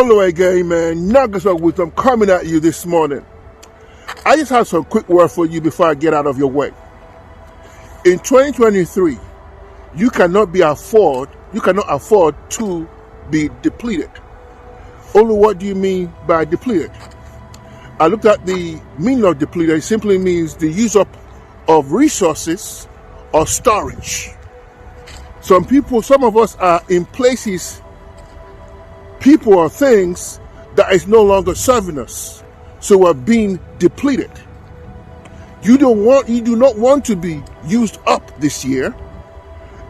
Hello again, man. Nuggets of wisdom coming at you this morning. I just have some quick word for you before I get out of your way. In 2023, you cannot afford to be depleted. Only what do you mean by depleted? I looked at the meaning of depleted. It simply means the use up of resources or storage. Some of us are in places, people or things that is no longer serving us. So we're being depleted. You do not want to be used up this year,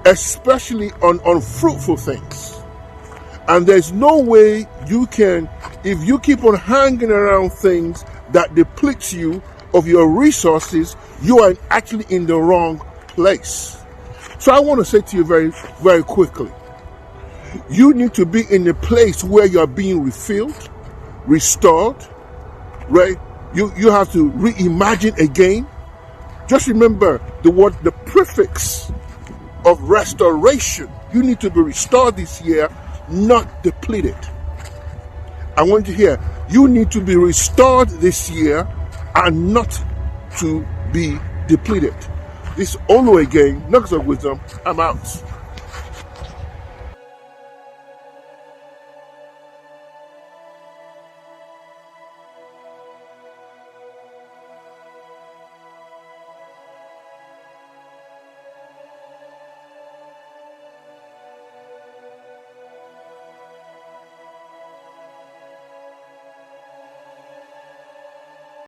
especially on unfruitful things. And there's no way you can, if you keep on hanging around things that depletes you of your resources, you are actually in the wrong place. So I want to say to you very, very quickly, you need to be in a place where you're being refilled, restored, right? You have to reimagine again. Just remember the prefix of restoration. You need to be restored this year, not depleted. I want you to hear, you need to be restored this year and not to be depleted. This Olu again, Nuggets of Wisdom, I'm out.